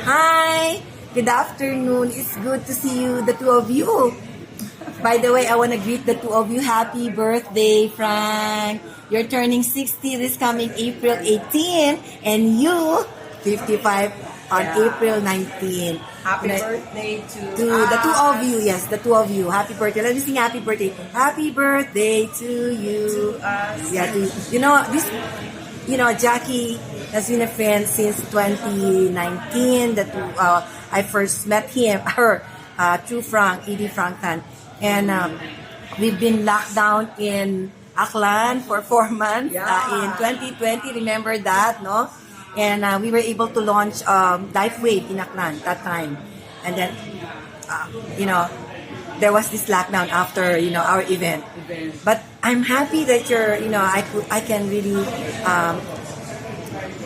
Hi! Good afternoon. It's good to see you, the two of you. By the way, I want to greet the two of you. Happy birthday, Frank. You're turning 60 this coming April 18, and you, 55 on April 19. Happy birthday to the two of you. Yes, the two of you. Happy birthday. Let me sing happy birthday. Happy birthday to you. To us. Yeah, Jackie has been a friend since 2019. I first met her through Frank, Edie Frank-Tan. And we've been locked down in Aklan for 4 months in 2020. Remember that, no? And we were able to launch Lifewave in Aklan that time. And then, there was this lockdown after, our event. But I'm happy that I can really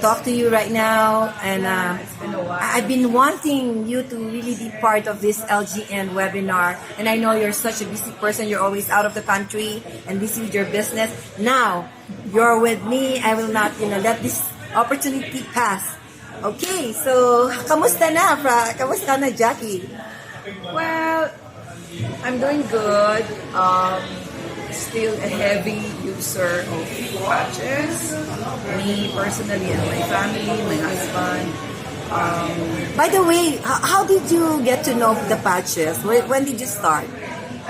talk to you right now. And I've been wanting you to really be part of this LGN webinar. And I know you're such a busy person. You're always out of the country and busy with your business. Now, you're with me. I will not, let this opportunity pass. Okay, so kamusta na, Kamusta na, Jackie? Well, I'm doing good. Still a heavy user of patches. Me personally and my family, my husband. By the way, how did you get to know the patches? When did you start?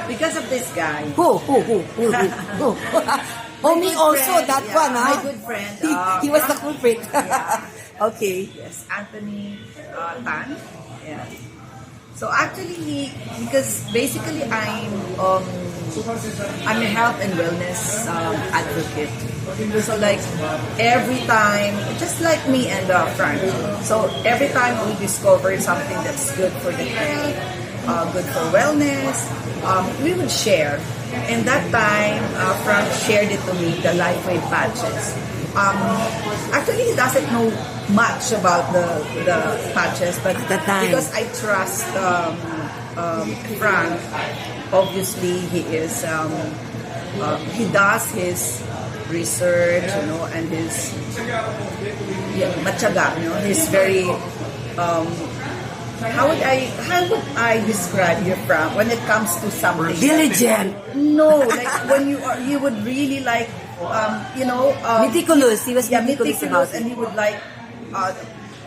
Because of this guy. Who? Oh, me also, friend, that one, huh? My good friend. He was the culprit. Yeah. Okay. Yes, Anthony Tan. Yeah. So actually, because basically I'm a health and wellness advocate. So like every time, just like me and Frank. So every time we discover something that's good for the health, good for wellness, we would share. And that time, Frank shared it to me, the Lifewave patches. Actually, he doesn't know much about the patches, but because I trust Frank, obviously he is he does his research, and his matyaga, he's very how would I describe you, Frank, when it comes to something diligent? No, like when you would really like meticulous. He was meticulous about it. And he would like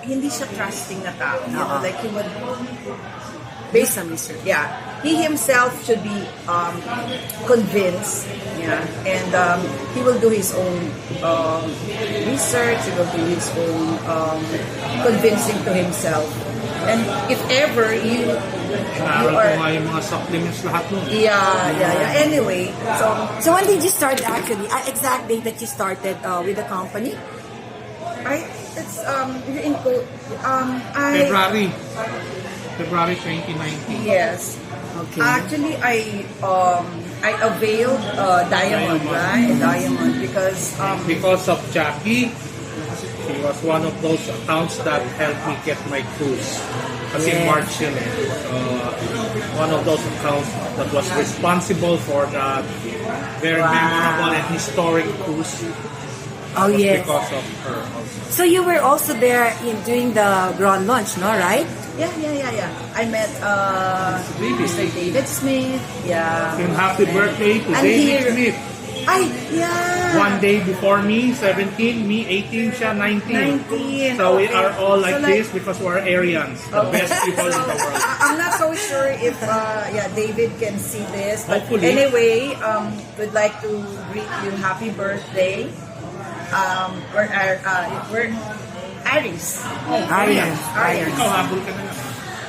hindi siya trusting na tao. Like he would based on research. Yeah, he himself should be convinced. Yeah, and he will do his own research. He will do his own convincing to himself. And if ever you are yung mga supplements lahat nun. Yeah. Anyway, so when did you start actually? Exact date that you started with the company? February 2019. Yes. Okay. Actually, I availed Diamond, right? Diamond Because of Jackie, she was one of those accounts that helped me get my cruise. Kasi March yun one of those accounts that was responsible for that very memorable and historic cruise. Oh yes. Because of her. So you were also there during the grand launch, no? Right? Yeah. I met Mr. David Smith. Yeah. And happy birthday to And David Smith. One day before me, 17, me 18, siya 19. So we are all like this because we're Aryans, the best people in the world. I'm not so sure if David can see this, but hopefully. Anyway, would like to greet you happy birthday. We're Aries. Aries. Ikaw, habol ka na lang.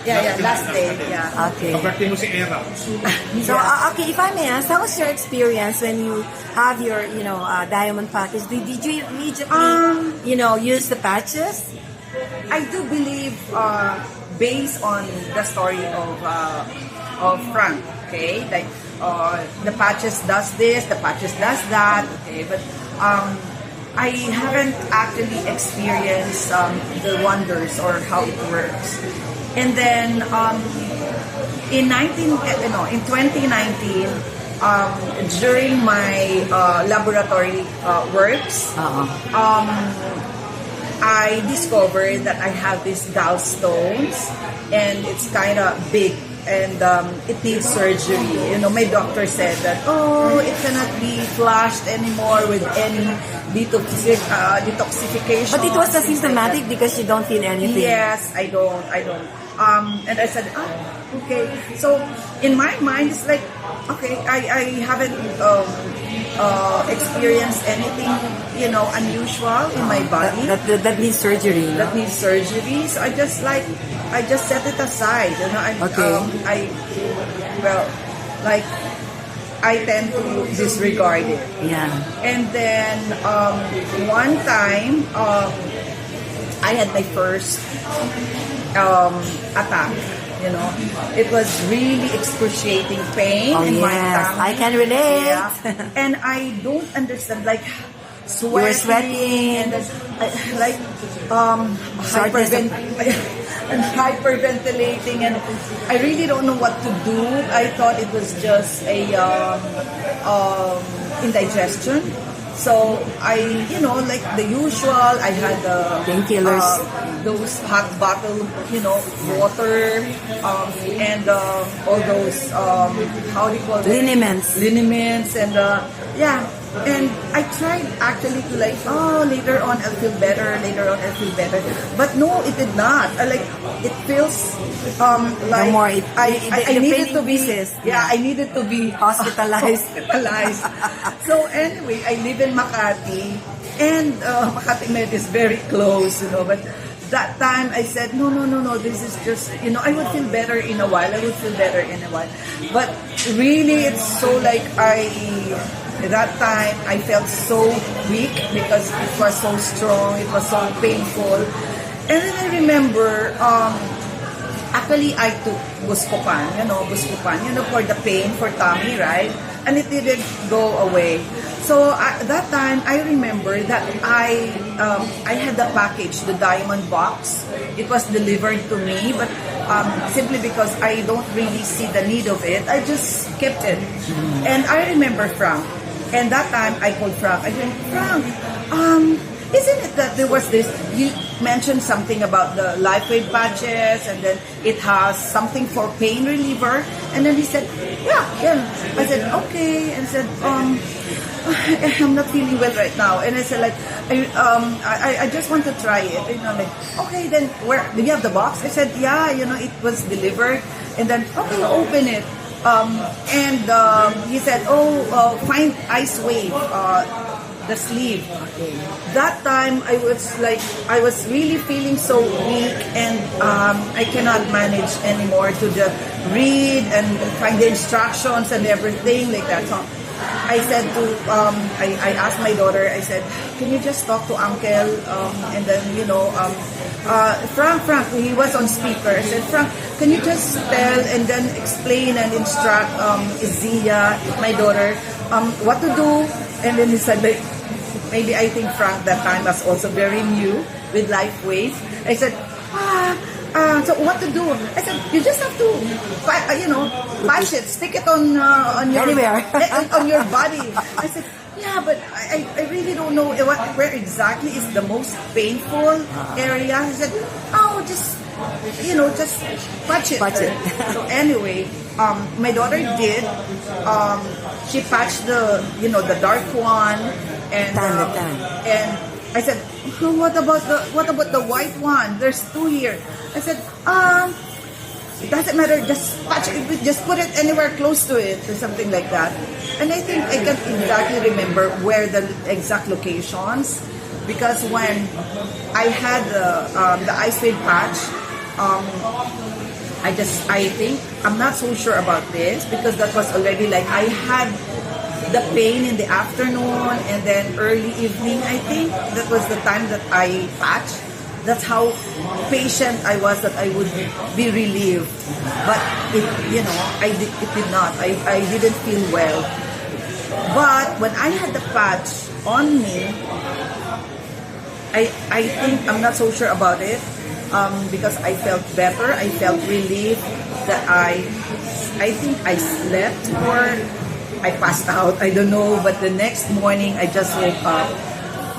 Yeah, last day. Yeah. Okay. Pag-birthday mo si Era. So, okay, if I may ask, how was your experience when you have your, diamond package? Did you immediately, use the patches? I do believe, based on the story of Frank, okay, like the patches does this, the patches does that, okay, but I haven't actually experienced the wonders or how it works. And then in 2019, during my laboratory works, I I discovered that I have these gallstones, and it's kind of big, and it needs surgery. You know, my doctor said that, oh, it cannot be flushed anymore with any detoxification. But it was things like that. asymptomatic because you don't feel anything. Yes, I don't. And I said, okay. So in my mind, it's like, okay, I haven't experienced anything, you know, unusual in my body That needs surgery. No? that needs surgery. So I just set it aside. You know, I tend to disregard it. Yeah. And then one time, I had my first attack. You know, it was really excruciating pain in my tummy. I can relate. Yeah. And I don't understand, like You were sweating. and then, like Shortness of- and hyperventilating, and I really don't know what to do. I thought it was just a indigestion. So I, you know, like the usual, I had Painkillers. those hot bottle, you know, water, and all those, how do you call it? Liniments, and yeah. And I tried actually to like, oh, later on I'll feel better, But no, it did not. Like, it feels like more I the needed pain to be, increases. I needed to be Hospitalized. hospitalized. So anyway, I live in Makati, and Makati Med is very close, you know, but that time I said, no, this is just, you know, I would feel better in a while. But really, it's so like that time I felt so weak because it was so strong, it was so painful. And then I remember, actually I took Buscopan, for the pain, for tummy, right? And it didn't go away. So that time I remember that I had the package, the diamond box. It was delivered to me, but simply because I don't really see the need of it, I just kept it. And I remember Frank. And that time I called Frank. I said, Frank, isn't it that there was this, you mentioned something about the Lifewave patches, and then it has something for pain reliever. And then he said, yeah. I said, okay. And said, I'm not feeling well right now. And I said, like, I just want to try it. You know, like, okay, then where do you have the box? I said, yeah, you know, it was delivered. And then, okay, open it. And he said, find Icewave, the sleeve. That time I was really feeling so weak, and I cannot manage anymore to just read and find the instructions and everything like that. So I said to, I asked my daughter, I said, can you just talk to Uncle, and then, you know, Frank, he was on speaker. I said, Frank, can you just tell and then explain and instruct Zia, my daughter, what to do? And then he said, like, maybe I think Frank that time was also very new with Lifewave. I said, so what to do? I said, you just have to, patch it, stick it on your Anywhere. on your body. I said, yeah, but I really don't know where exactly is the most painful area. He said, just patch it. So anyway, my daughter did. She patched the dark one, and and I said, what about the white one? There's two here. I said, it doesn't matter, just patch it, just put it anywhere close to it or something like that. And I think I can't exactly remember where the exact locations, because when I had the Icewave patch, I'm not so sure about this, because that was already like I had the pain in the afternoon and then early evening. I think that was the time that I patched. That's how patient I was that I would be relieved. But it did not. I didn't feel well. But when I had the patch on me, I think I'm not so sure about it, because I felt better. I felt relieved that I think I slept or I passed out. I don't know. But the next morning, I just woke up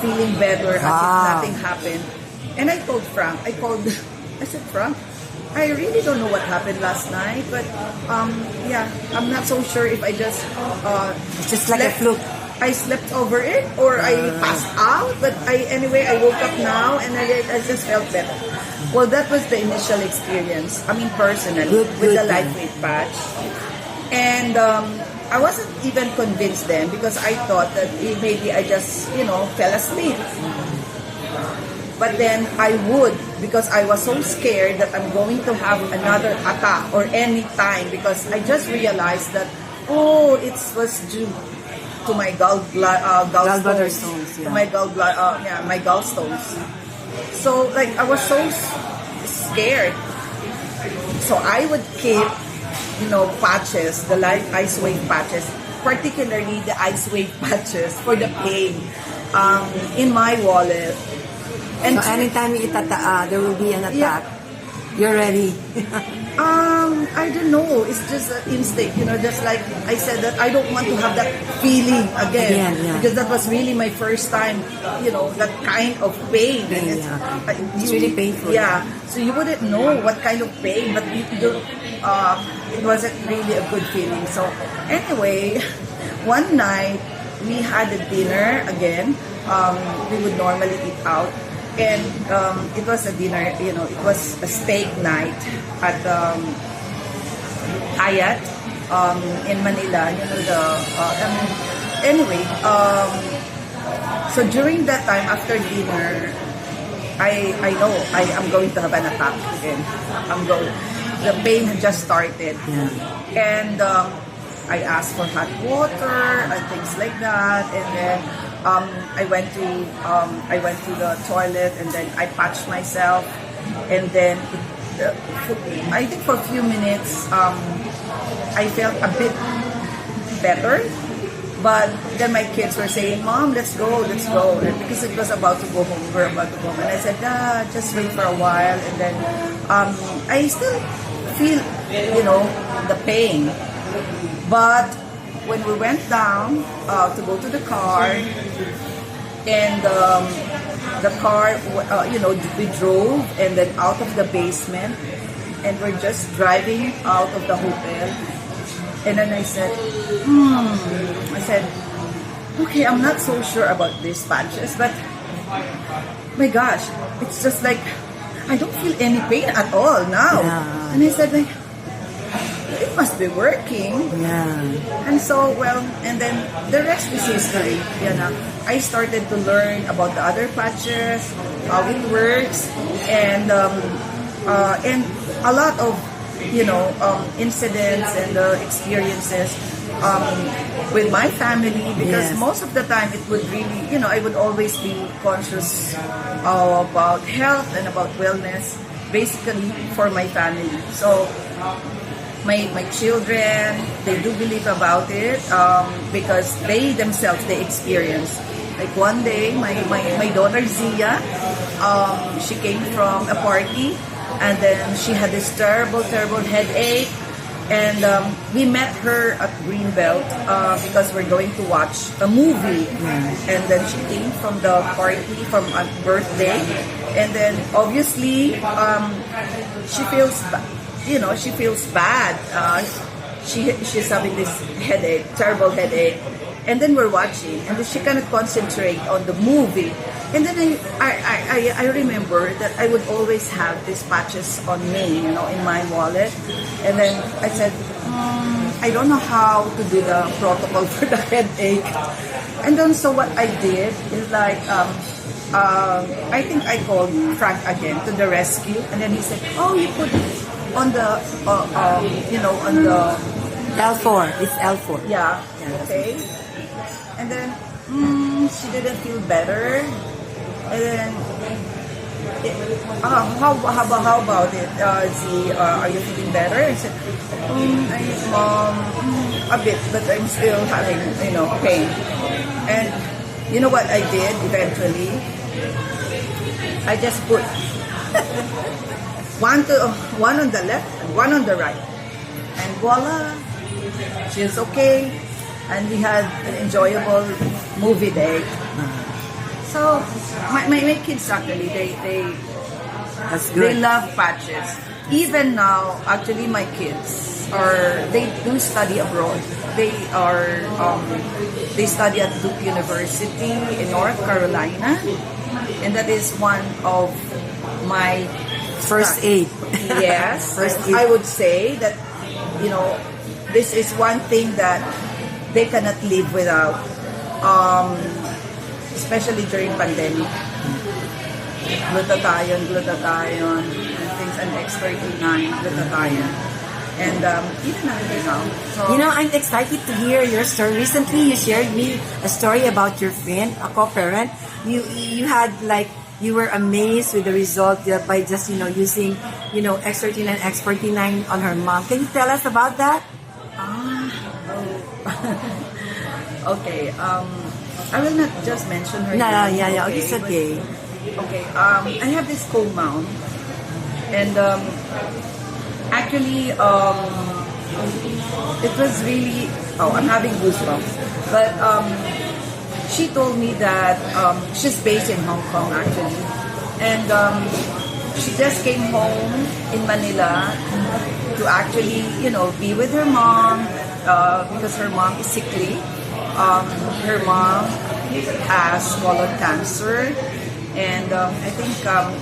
feeling better as if nothing happened. And I told Frank, I said, Frank, I really don't know what happened last night, but yeah, I'm not so sure if I just It's just like a fluke. I slept over it or I passed out, but anyway, I woke up now and I just felt better. Well, that was the initial experience. I mean, personally, with the Lifewave patch. And I wasn't even convinced then because I thought that maybe I just, fell asleep. But then I would, because I was so scared that I'm going to have another attack or any time, because I just realized that, it was due to my Gallbladder gallstones. stones, yeah. To my my gallstones. So like I was so scared. So I would keep, patches, the ice wave patches, particularly the ice wave patches for the pain, in my wallet. And So anytime there will be an attack, you're ready. I don't know. It's just an instinct, just like I said that I don't want to have that feeling again, Yeah. because that was really my first time, that kind of pain. And It's really painful. Yeah. So you wouldn't know what kind of pain, but it wasn't really a good feeling. So anyway, one night we had a dinner again. We would normally eat out. And it was a dinner, it was a steak night at Hyatt in Manila. Anyway, so during that time after dinner, I know I am going to have an attack again. The pain had just started, and I asked for hot water and things like that, and then I went to the toilet, and then I patched myself, and then I think for a few minutes I felt a bit better, but then my kids were saying, "Mom, let's go," and because it was about to go home, we're about to go home, and I said, just wait for a while, and then I still feel the pain, but when we went down to go to the car, and the car, we drove and then out of the basement, and we're just driving out of the hotel, and then I said, okay, I'm not so sure about these patches, but my gosh, it's just like I don't feel any pain at all now. Yeah. And I said, like, it must be working. Yeah. And so, and then the rest is history. I started to learn about the other patches, how it works, and a lot of incidents and experiences with my family, because Yes. most of the time it would really, I would always be conscious about health and about wellness, basically for my family. So my children, they do believe about it because they themselves, they experience. Like one day, my daughter Zia, she came from a party, and then she had this terrible headache, and we met her at Greenbelt because we're going to watch a movie, and then she came from the party, from a birthday, and then obviously she feels bad. She's having this headache, terrible headache, and then we're watching, and then she cannot concentrate on the movie. And then I remember that I would always have these patches on me, in my wallet. And then I said, I don't know how to do the protocol for the headache. And then so what I did is like, I think I called Frank again to the rescue, and then he said, you put on the, on the L4. It's L4. Yeah. Okay. And then she didn't feel better. And then, how about it? Z, are you feeling better? I said, a bit, but I'm still having, pain. And you know what I did eventually? I just put one on the left and one on the right, and voila, she's okay, and we had an enjoyable movie day. So my kids actually That's they good. love patches. Even now, actually, my kids they do study abroad. They study at Duke University in North Carolina, and that is one of my First aid. yes. First aid. I would say that this is one thing that they cannot live without, especially during pandemic. Glutathione, and things, and X39, glutathione, and even until now. So, I'm excited to hear your story. Recently, you shared me a story about your friend, a co-parent. You had you were amazed with the result by just using X39 and X49 on her mom. Can you tell us about that? okay. I will not just mention her No, name. yeah, okay, it's but- okay. Okay, I have this co-mom, and actually, it was really. Oh, I'm having goosebumps. But she told me that she's based in Hong Kong actually, and she just came home in Manila to actually, be with her mom because her mom is sickly. Her mom has colon cancer. And I think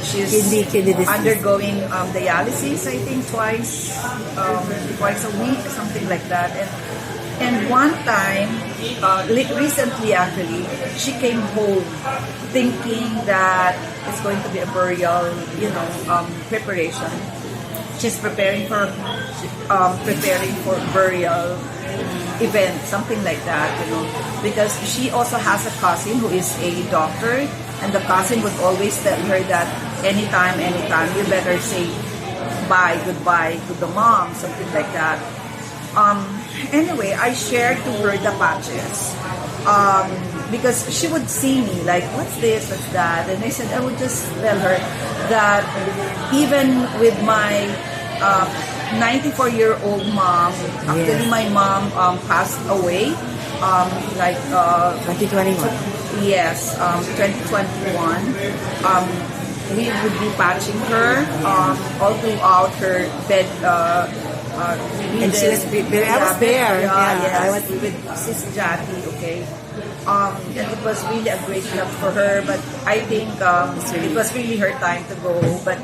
she's Kidney disease. undergoing dialysis. I think twice a week, something like that. And one time, recently actually, she came home thinking that it's going to be a burial, preparation. She's preparing for burial event, something like that, because she also has a cousin who is a doctor. And the cousin would always tell her that anytime, you better say goodbye to the mom, something like that. Anyway, I shared to her the patches because she would see me like, what's this, what's that? And I said, I would just tell her that even with my 94-year-old mom, actually my mom passed away 2021. Yes, 2021. We would be patching her all throughout her bed. And she was I was there. Yeah, I was with Sis Jati, okay. And it was really a great help for her, but I think it was really her time to go. But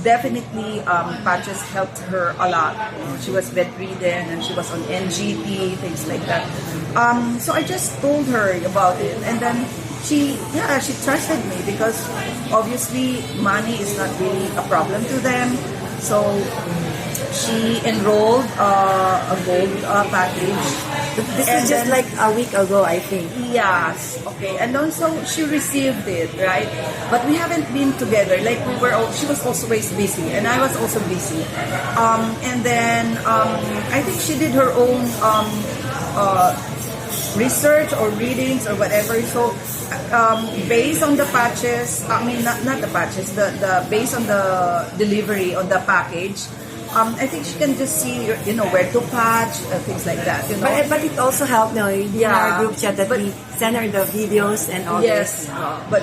definitely, patches helped her a lot. She was bedridden and she was on NGT, things like that. So I just told her about it, and then she trusted me because obviously money is not really a problem to them. So she enrolled a gold package. This And is just then- like a week ago, I think. Yes, okay. And also she received it, right? But we haven't been together. Like she was always busy and I was also busy. And then I think she did her own research or readings or whatever. So based on the patches, I mean not the patches, the based on the delivery on the package, I think she can just see, where to patch, things like that, But it also helped, in Yeah. our group chat that But- we send her the videos and all Yes, this. but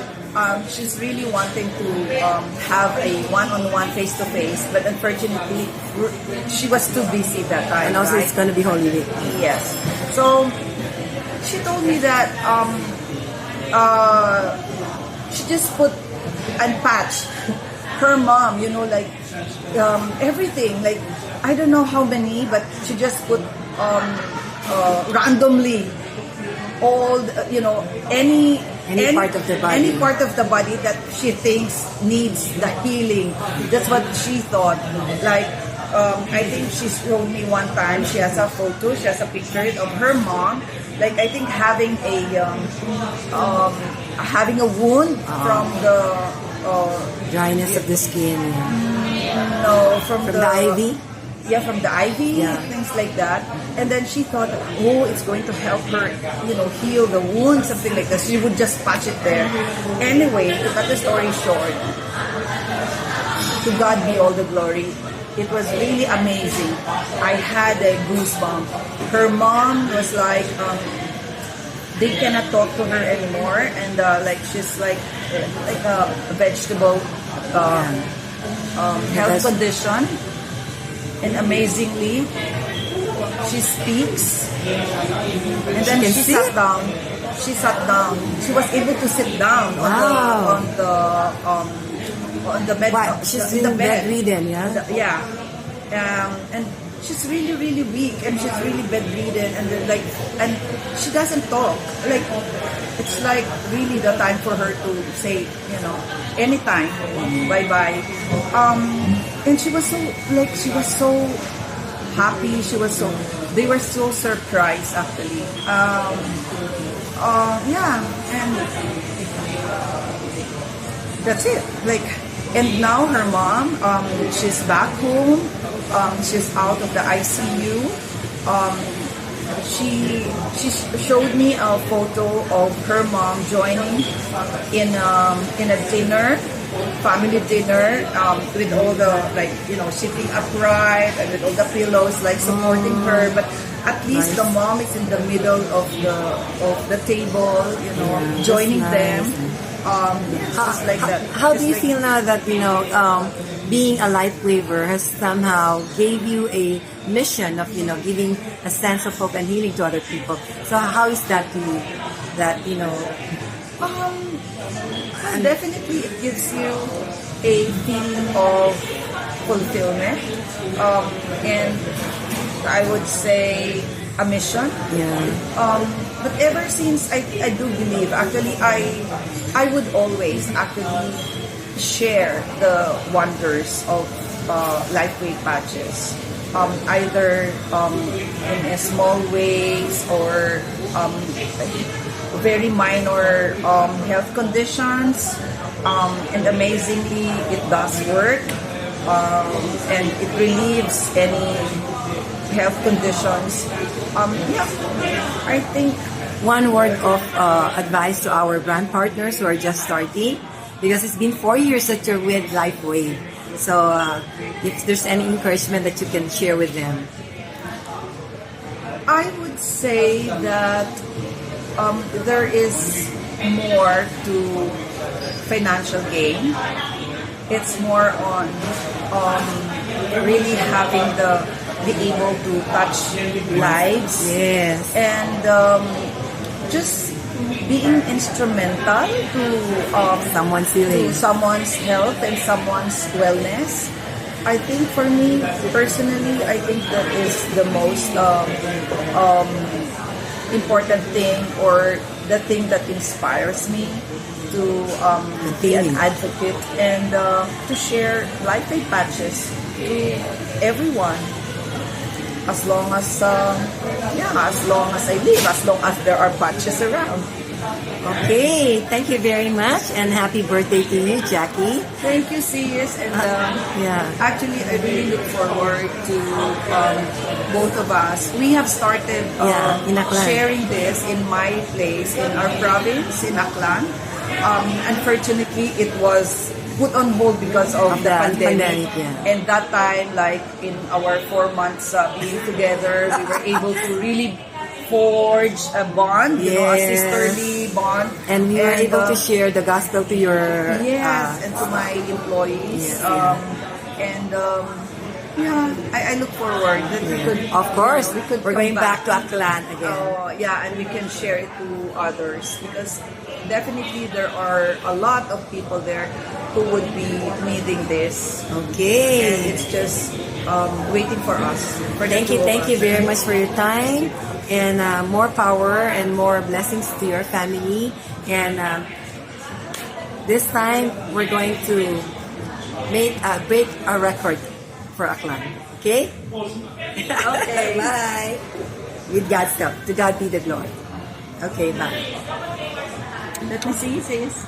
she's really wanting to have a one-on-one, face-to-face, but unfortunately, she was too busy that time. And also right? it's gonna be holiday. Yes. So she told me that she just put and patched her mom, everything. Like I don't know how many, but she just put randomly all any part of the body. any part of the body that she thinks needs the healing. That's what she thought. Like I think she showed me one time. She has a photo. She has a picture of her mom. Like I think having a wound from the Dryness of the skin. Yeah. no from From the IV? Yeah, from the IV, Yeah. things like that. And then she thought, it's going to help her, heal the wound, something like that. She would just patch it there. Anyway, to cut the story short, to God be all the glory. It was really amazing. I had a goosebump. Her mom was like, they cannot talk to her anymore, and like she's like a vegetable health condition, and amazingly she speaks, and then can she sit? sat down. She sat down. She was able to sit down Wow. on the bed. Wow, she's in the been bed. bedridden, yeah? And she's really, really weak, and she's really bedridden, and then and she doesn't talk. Like, it's like really the time for her to say, anytime, bye bye. And she was so happy. They were so surprised actually. And that's it. And now her mom, she's back home. She's out of the ICU. She showed me a photo of her mom joining in a dinner, family dinner, with all the sitting upright and with all the pillows supporting her. But at least the mom is in the middle of the table, joining them. Just like that. How do you feel now that being a Lifewaver has somehow gave you a mission of giving a sense of hope and healing to other people? So how is that to you? That definitely it gives you a feeling of fulfillment, and I would say a mission. Yeah. But ever since I do believe, actually I would always actually share the wonders of Lifewave patches, either in a small ways or very minor health conditions, and amazingly it does work, and it relieves any health conditions. I think One word of advice to our brand partners who are just starting, because it's been 4 years that you're with Lifewave. So if there's any encouragement that you can share with them. I would say that there is more to financial gain. It's more on really having be able to touch lives. Yes. And just being instrumental to Someone's healing. someone's health and someone's wellness. I think for me personally, I think that is the most important thing, or the thing that inspires me to be an advocate and to share Lifewave patches to everyone. As long as I live, as long as there are patches around. Okay, thank you very much, and happy birthday to you, Jackie. Thank you, Sis. And actually, I really look forward to both of us. We have started in Aklan. sharing this in my place, in our province, in Aklan. Unfortunately, it was put on hold because of the pandemic. And that time, in our 4 months being together, we were able to really forge a bond, a sisterly bond. And we were able to share the gospel to your... and to my employees. I look forward that we could... Of course, we're going back to Aklan again. And we can share it to others, because definitely there are a lot of people there who would be needing this. Okay. And it's just waiting for us. Thank you very much for your time, and more power and more blessings to your family. And this time we're going to break a record for Aklan. Okay? Okay. Bye. With God's help. To God be the glory. Okay, bye. Let me see, sis.